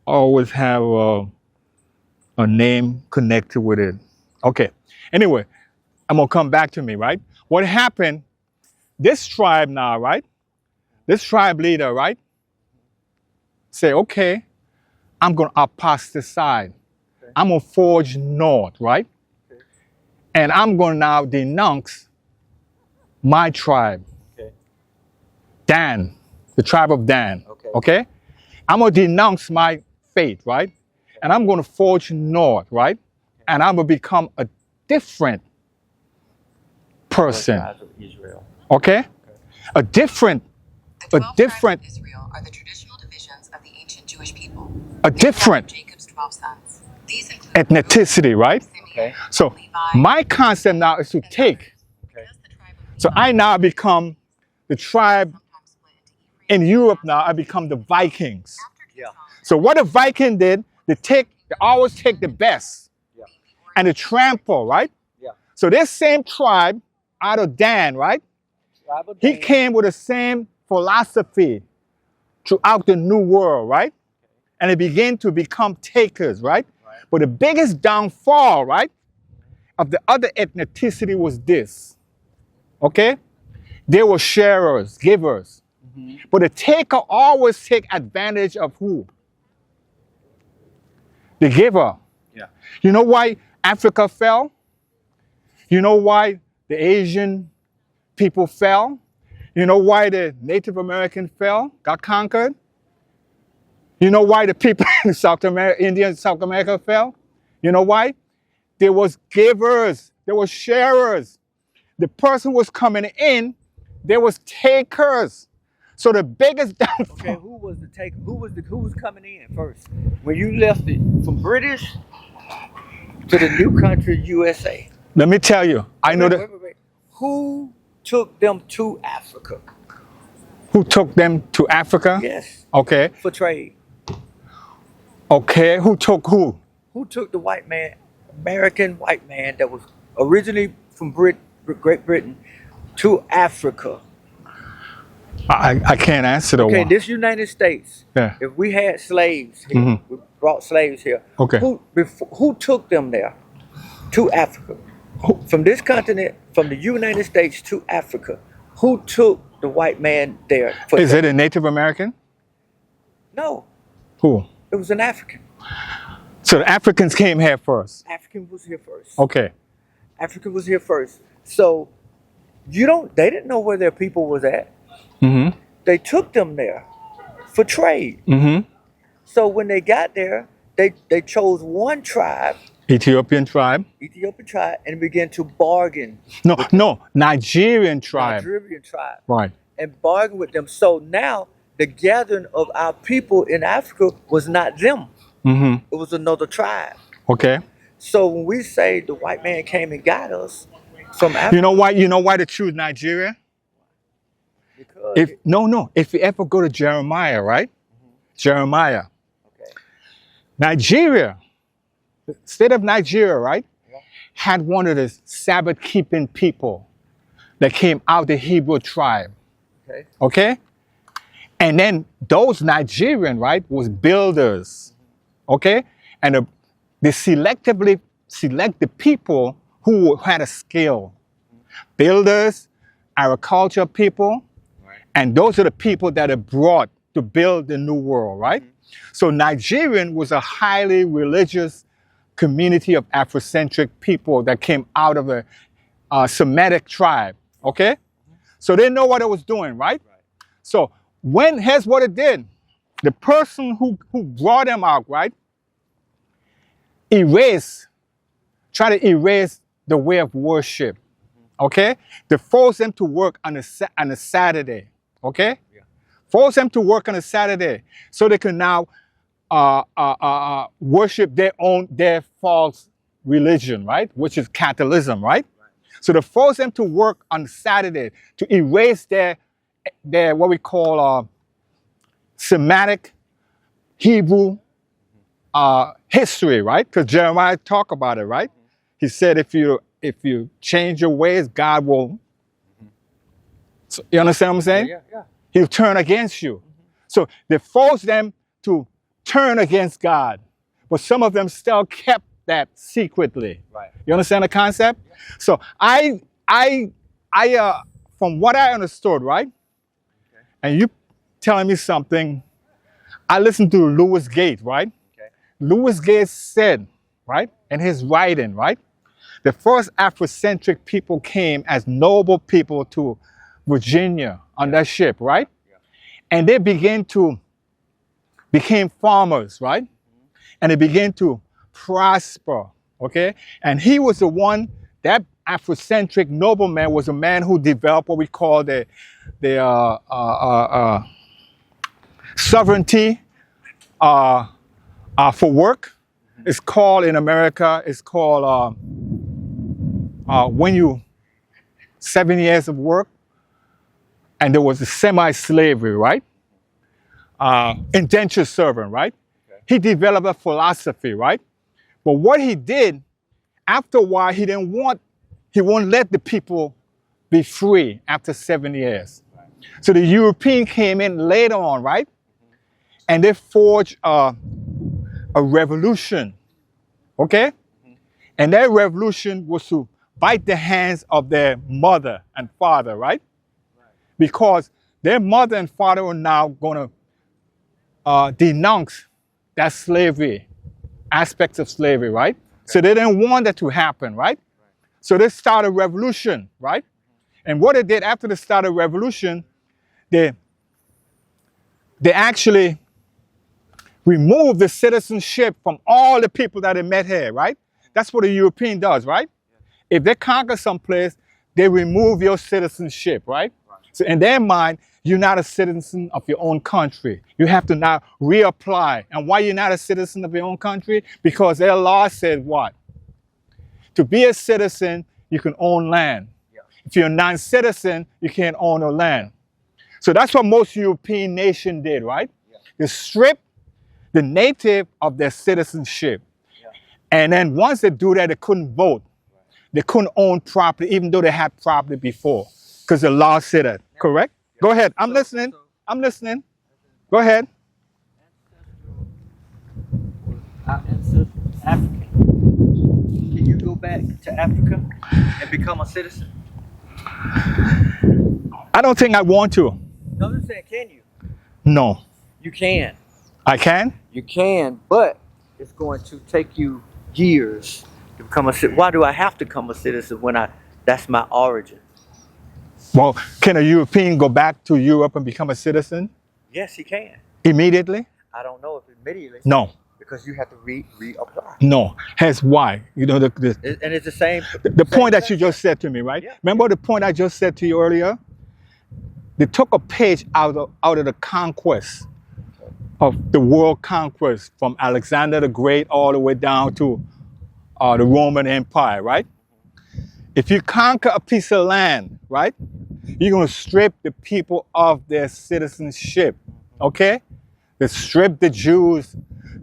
A: always have a name connected with it. Okay. Anyway, I'm gonna come back to me, right? What happened? This tribe now, right? This tribe leader, right? Say, okay, I'm gonna apostatize.
C: Okay.
A: I'm gonna forge north, right?
C: Okay.
A: And I'm gonna now denounce my tribe.
C: Okay.
A: Dan, the tribe of Dan.
C: Okay.
A: Okay? I'm gonna denounce my faith, right? And I'm gonna forge north, right? And I'm gonna become a different person.
C: Tribes of Israel.
A: Okay? A different,
D: The
A: a
D: 12
A: different,
D: tribes of Israel are the traditional divisions of the ancient Jewish people.
A: a different
D: Jacob's 12 sons. These include
A: ethnicity, right?
D: Simeon,
C: Okay.
A: So
D: Levi,
A: my concept now is to take.
C: Okay.
D: Thus the tribe of
A: So
D: Levi
A: I now become the tribe
D: sometimes split into Ephraim
A: in Europe now, I become the Vikings.
D: After King
C: Yeah.
D: Solomon,
A: So what a Viking did, they always take the best
C: Yeah.
A: and they trample, right?
C: Yeah.
A: So this same tribe out of Dan, right?
C: Tribe of
A: He
C: Dan.
A: came with the same philosophy throughout the new world, right? And they began to become takers, right?
C: Right.
A: But the biggest downfall, right, of the other ethnicity was this, okay? They were sharers, givers.
C: Mhm.
A: But the taker always take advantage of who? The giver.
C: Yeah.
A: You know why Africa fell? You know why the Asian people fell? You know why the Native American fell, got conquered? You know why the people in South America, India and South America fell? You know why? There was givers, there was sharers. The person was coming in, there was takers. So the biggest downfall.
C: Okay, who was the take? Who was coming in first? When you left it from British to the new country USA.
A: Let me tell you, I know that.
C: Wait. Who took them to Africa?
A: Who took them to Africa?
C: Yes,
A: Okay.
C: for trade.
A: Okay. Who took who?
C: Who took the white man, American white man that was originally from Great Britain to Africa?
A: I can't answer the
C: Okay,
A: one.
C: this United States.
A: Yeah.
C: If we had slaves here,
A: Mhm.
C: we brought slaves here.
A: Okay.
C: Who took them there to Africa? From this continent, from the United States to Africa, who took the white man there?
A: Is it a Native American?
C: No,
A: Who?
C: it was an African.
A: So the Africans came here first.
C: African was here first.
A: Okay.
C: African was here first. So they didn't know where their people was at.
A: Mm-hmm.
C: They took them there for trade.
A: Mm-hmm.
C: So when they got there, they chose one tribe,
A: Ethiopian tribe.
C: Ethiopian tribe, and began to bargain.
A: No, Nigerian tribe.
C: Nigerian tribe,
A: Right.
C: and bargain with them. So now the gathering of our people in Africa was not them.
A: Mm-hmm.
C: It was another tribe.
A: Okay.
C: So when we say the white man came and got us from Africa,
A: You know why? You know why they choose Nigeria?
C: because
A: If you ever go to Jeremiah, right? Jeremiah.
C: okay,
A: Nigeria, the state of Nigeria, right?
C: Yeah.
A: Had one of the Sabbath keeping people that came out the Hebrew tribe.
C: okay,
A: Okay? And then those Nigerian, right, was builders. Okay? And they selectively select the people who had a skill. Builders, agriculture people,
C: right,
A: and those are the people that are brought to build the new world, right? So Nigerian was a highly religious community of Afrocentric people that came out of a Semitic tribe, okay? So they know what it was doing, right? So here's what it did. The person who brought them out, right, try to erase the way of worship, okay? They force them to work on a Saturday, okay?
C: Yeah.
A: Force them to work on a Saturday so they can now worship their false religion, right? Which is Catholicism, right? So they force them to work on Saturday to erase their what we call Semitic Hebrew history, right? Because Jeremiah talked about it, right? He said, if you change your ways, God will. So, you understand what I'm saying?
C: yeah.
A: He'll turn against you. So they forced them to turn against God, but some of them still kept that secretly.
C: Right.
A: You understand the concept? So I from what I understood, right?
C: Okay.
A: And you telling me something, I listened to Louis Gates, right?
C: Okay.
A: Louis Gates said, right, in his writing, right, the first Afrocentric people came as noble people to Virginia on that ship, right?
C: Yeah.
A: And they became farmers, right? And they began to prosper, okay? And he was the one, that Afrocentric nobleman was a man who developed what we call the sovereignty for work. It's called in America, it's called when you 7 years of work, and there was a semi-slavery, right? Indentured servant, right?
C: Okay.
A: He developed a philosophy, right? But what he did, after a while, he won't let the people be free after 7 years.
C: Right.
A: So the European came in later on, right? And they forged a revolution, okay? And that revolution was to bite the hands of their mother and father, right? Because their mother and father are now going to denounce that slavery aspects of slavery, right? So they didn't want that to happen, right? So they started a revolution, right? And what they did after they started a revolution, they actually removed the citizenship from all the people that they met here, right? That's what a European does, right? If they conquer someplace, they remove your citizenship, right? So in their mind, you're not a citizen of your own country. You have to now reapply. And why you're not a citizen of your own country? Because their law said what? To be a citizen, you can own land. If you're a non-citizen, you can't own no land. So that's what most European nations did, right? They stripped the native of their citizenship. And then once they do that, they couldn't vote. They couldn't own property, even though they had property before, because the law said that. Correct? Go ahead. I'm listening. I'm listening. Go ahead.
C: Our ancestors African. Can you go back to Africa and become a citizen?
A: I don't think I want to.
C: No, I'm just saying, can you?
A: No.
C: You can.
A: I can?
C: You can, but it's going to take you years to become a citizen. Why do I have to become a citizen when that's my origin?
A: Well, can a European go back to Europe and become a citizen
C: Yes, he can.
A: immediately?
C: I don't know if immediately.
A: No.
C: Because you have to reapply.
A: No. Hence why. You know,
C: And it's the same.
A: the
C: same
A: point that you
C: thing.
A: just said to me, right?
C: Yeah.
A: Remember the point I just said to you earlier? They took a page out of the conquest of the world conquest from Alexander the Great all the way down to the Roman Empire, right? If you conquer a piece of land, right, you're going to strip the people of their citizenship, okay? They strip the Jews,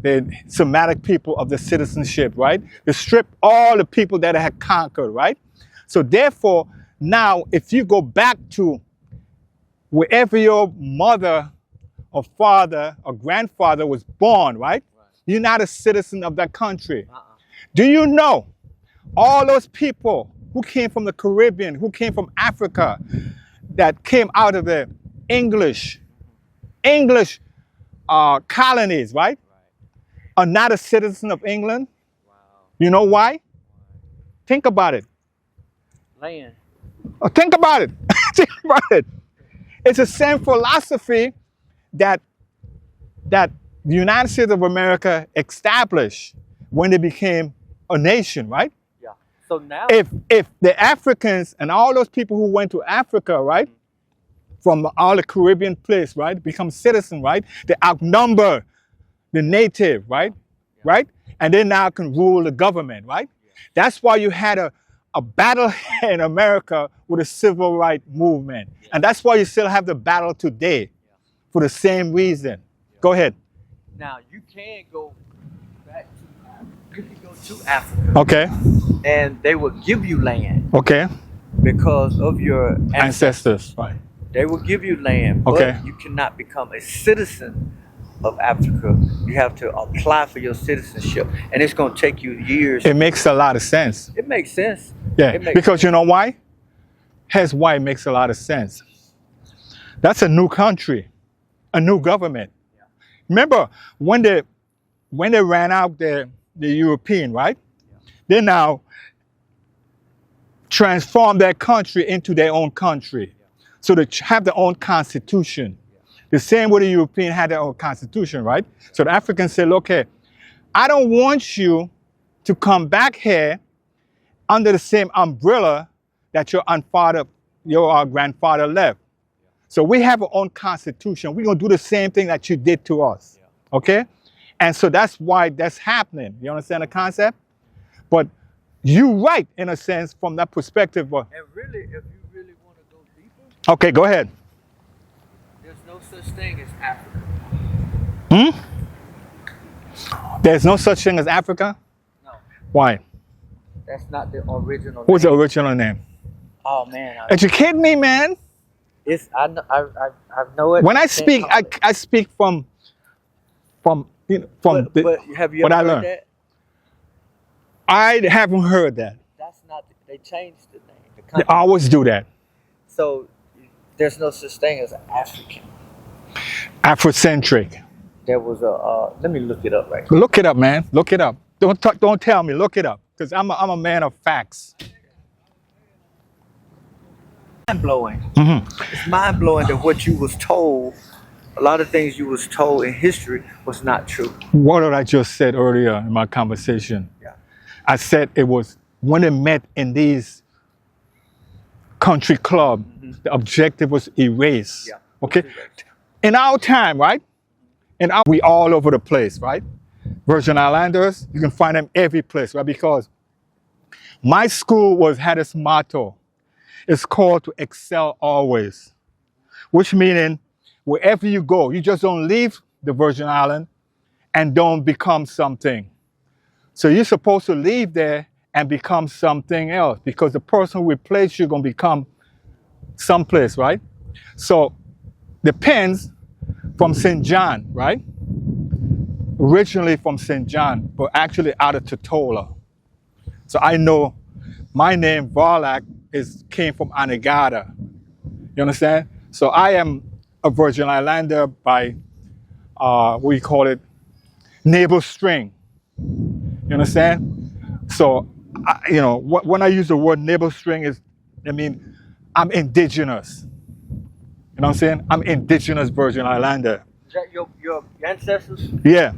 A: the Semitic people of their citizenship, right? They strip all the people that had conquered, right? So therefore, now if you go back to wherever your mother or father or grandfather was born, right? You're not a citizen of that country. Do you know all those people who came from the Caribbean, who came from Africa, that came out of the English colonies, right? Are not a citizen of England? You know why? Think about it.
C: Land.
A: Think about it. Think about it. It's the same philosophy that the United States of America established when they became a nation, right?
C: Yeah. So now.
A: If the Africans and all those people who went to Africa, right, from all the Caribbean place, right, become citizens, right, they outnumber the native, right, right, and they now can rule the government, right. That's why you had a battle in America with the civil rights movement, and that's why you still have the battle today, for the same reason. Go ahead.
C: Now you can go back to Africa. You can go to Africa.
A: Okay.
C: And they will give you land
A: Okay.
C: because of your ancestors.
A: Ancestors. Right.
C: They will give you land, but
A: Okay.
C: you cannot become a citizen of Africa. You have to apply for your citizenship, and it's going to take you years.
A: It makes a lot of sense.
C: It makes sense.
A: Yeah.
C: It makes
A: Because you know why? Here's why it makes a lot of sense. That's a new country, a new government. Remember when they ran out the European, right? They now transformed their country into their own country. So they have their own constitution. The same way the European had their own constitution, right? So the Africans said, okay, I don't want you to come back here under the same umbrella that your grandfather left. So we have our own constitution. We're going to do the same thing that you did to us. Okay? And so that's why that's happening. You understand the concept? But you're right, in a sense, from that perspective. But
C: And really, if you really want to go deeper,
A: okay, go ahead.
C: there's no such thing as Africa.
A: There's no such thing as Africa?
C: No,
A: Why?
C: that's not the original.
A: What's the
C: name.
A: original name?
C: Oh man,
A: Educate me, man.
C: I know it.
A: When I
C: can't
A: speak,
C: call it.
A: I speak from
C: But have you
A: what
C: ever
A: I
C: heard
A: learned.
C: that?
A: I haven't heard that.
C: That's not. They changed the name. The
A: They
C: country.
A: always do that.
C: So there's no such thing as African.
A: Afrocentric.
C: there was a. Let me look it up right.
A: Look it up, man. Look it up. Don't tell me. Look it up, because I'm a man of facts.
C: Mind blowing.
A: Mhm.
C: It's mind blowing that what you was told, a lot of things you was told in history was not true.
A: What did I just said earlier in my conversation?
C: Yeah.
A: I said it was when they met in these country club, the objective was erased.
C: Yeah.
A: Okay. In our time, right? We all over the place, right? Virgin Islanders, you can find them every place, right? Because my school had this motto. It's called to excel always, which meaning wherever you go, you just don't leave the Virgin Island and don't become something. So you're supposed to leave there and become something else, because the person who replaced you going to become someplace, right? So the Penns from St. John, right? Originally from St. John, but actually out of Totola. So I know my name, Varlak, came from Anegada. You understand? So I am a Virgin Islander by, we call it navel string. You understand? So, when I use the word navel string, I'm indigenous. You know what I'm saying? I'm indigenous Virgin Islander.
C: Is that your ancestors?
A: Yeah.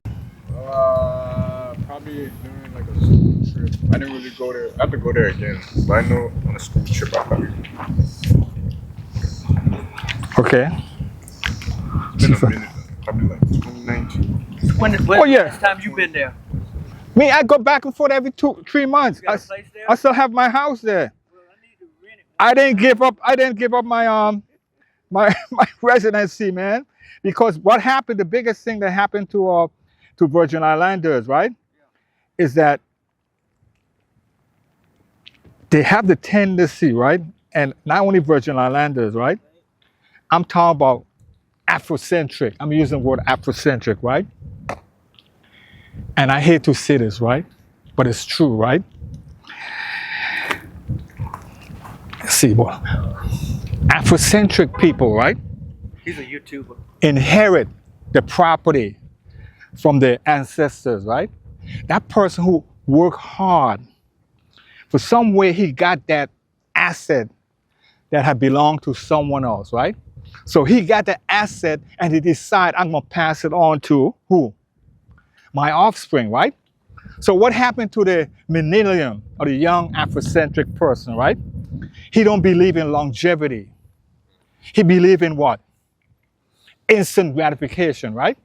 E: Probably during like a school trip. I didn't really go there. I have to go there again. But I know on a school trip I probably
A: Okay.
E: been a minute. Probably like 2019.
C: When
A: Oh, yeah.
C: last time you been there?
A: Me, I go back and forth every 3 months.
C: You got a place there?
A: I still have my house there.
C: Well, I need to rent it.
A: I didn't give up my my residency, man. Because what happened, the biggest thing that happened to Virgin Islanders, right? Is that they have the tendency, right? And not only Virgin Islanders, right? I'm talking about Afrocentric. I'm using the word Afrocentric, right? And I hate to say this, right? But it's true, right? Let's see, boy. Afrocentric people, right?
C: He's a YouTuber.
A: Inherit the property from their ancestors, right? That person who worked hard, for some way he got that asset that had belonged to someone else, right? So he got the asset and he decided, I'm gonna pass it on to who? My offspring, right? So what happened to the millennium or the young Afrocentric person, right? He don't believe in longevity. He believe in what? Instant gratification, right?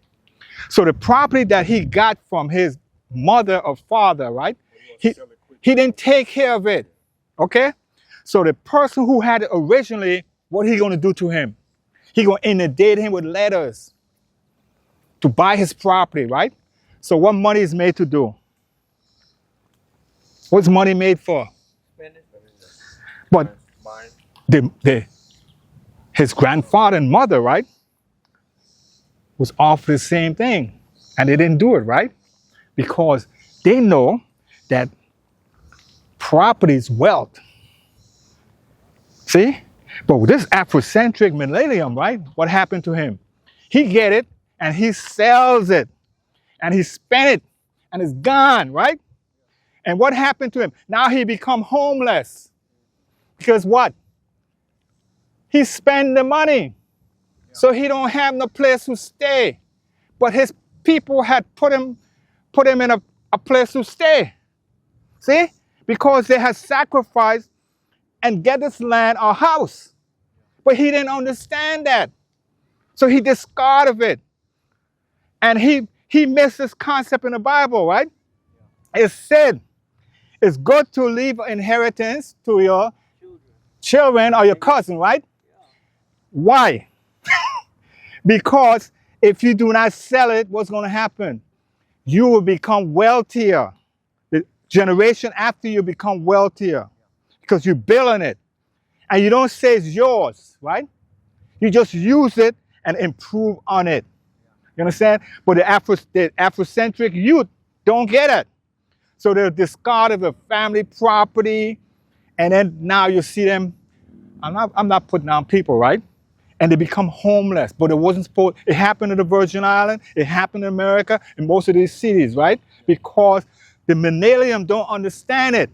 A: So the property that he got from his mother or father, right? He didn't take care of it, okay? So the person who had it originally, what he gonna do to him? He gonna inundate him with letters to buy his property, right? So what money is made to do? What's money made for? But his grandfather and mother, right, was offered the same thing, and they didn't do it, right? Because they know that property is wealth. See? But with this Afrocentric millennium, right, what happened to him? He get it, and he sells it, and he spent it, and it's gone, right? And what happened to him? Now he become homeless. Because what? He spent the money. So he don't have no place to stay. But his people had put him in a place to stay. See? Because they had sacrificed and get this land or house. But he didn't understand that. So he discarded it. And he missed this concept in the Bible, right? It said, it's good to leave inheritance to your children or your cousin, right? Why? Because if you do not sell it, what's going to happen? You will become wealthier. The generation after you become wealthier because you build on it. And you don't say it's yours, right? You just use it and improve on it. You understand? But the Afrocentric youth don't get it. So they're discarded the family property, and then now you see them. I'm not putting down people, right? and they become homeless. But it wasn't supposed. It happened in the Virgin Islands. It happened in America, in most of these cities, right? Because the millennium don't understand it.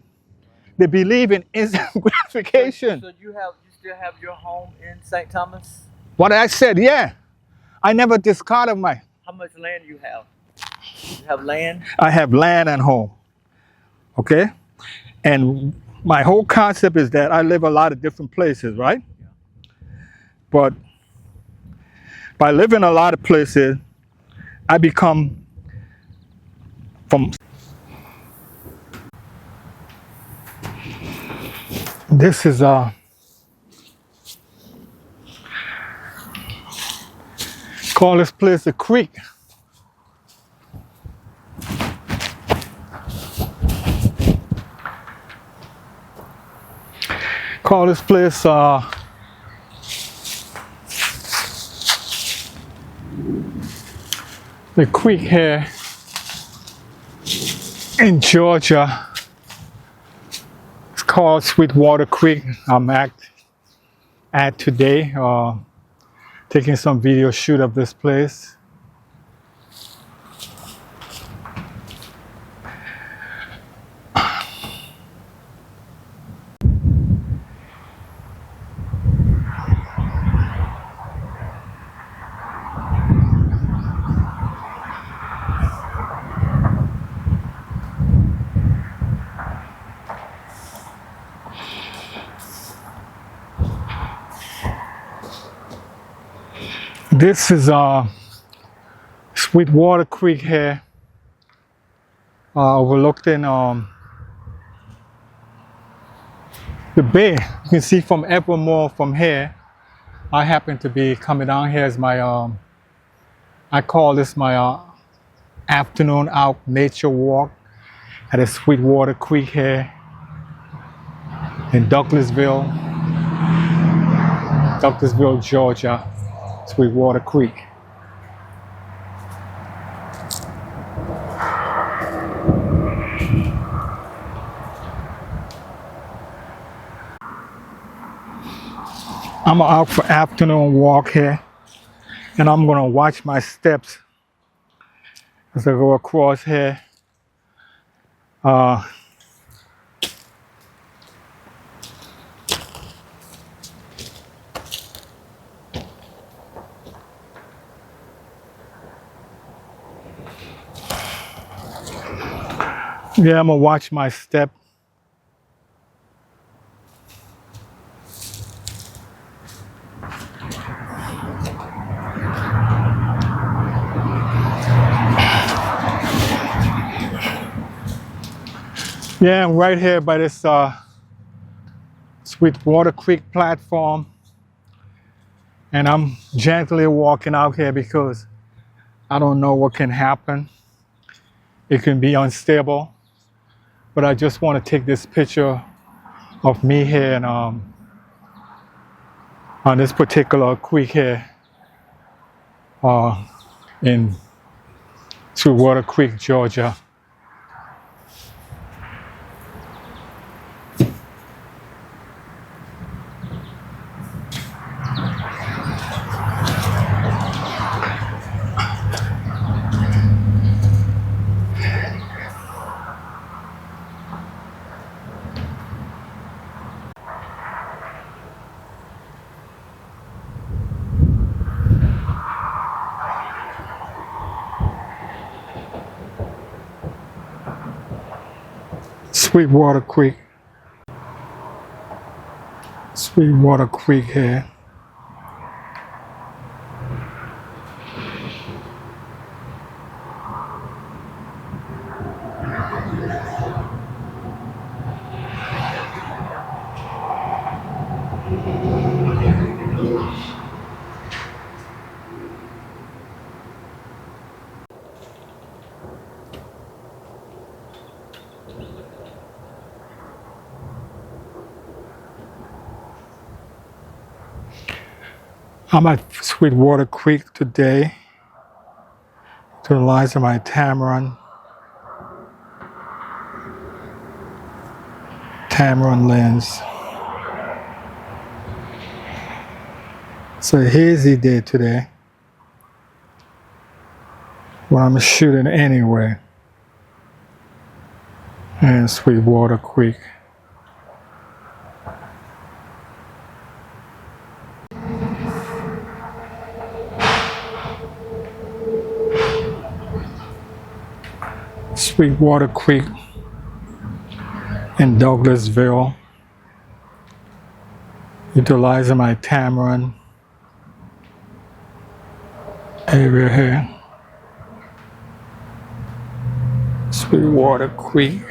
A: They believe in instant gratification.
C: So you still have your home in St. Thomas?
A: What I said, yeah. I never discarded my.
C: How much land you have? You have land?
A: I have land and home. Okay? And my whole concept is that I live a lot of different places, right? But by living a lot of places, I become from. This is call this place the creek. Call this place the creek here in Georgia. It's called Sweetwater Creek. I'm at today, taking some video shoot of this place. This is Sweetwater Creek here, overlooking the bay. You can see from Evermore from here. I happen to be coming down here as my I call this my afternoon out nature walk at a Sweetwater Creek here in Douglasville, Georgia. Sweetwater Creek. I'm out for afternoon walk here, and I'm gonna watch my steps as I go across here. Yeah, I'm gonna watch my step. Yeah, I'm right here by this Sweetwater Creek platform, and I'm gently walking out here because I don't know what can happen. It can be unstable. But I just want to take this picture of me here and on this particular creek here in Sweetwater Creek, Georgia. Sweetwater Creek. Sweetwater Creek here. I'm at Sweetwater Creek today to the lines of my Tamron lens. It's a hazy day today. But I'm shooting anyway. And Sweetwater Creek. Sweetwater Creek in Douglasville. Utilizing my Tamron area here. Sweetwater Creek.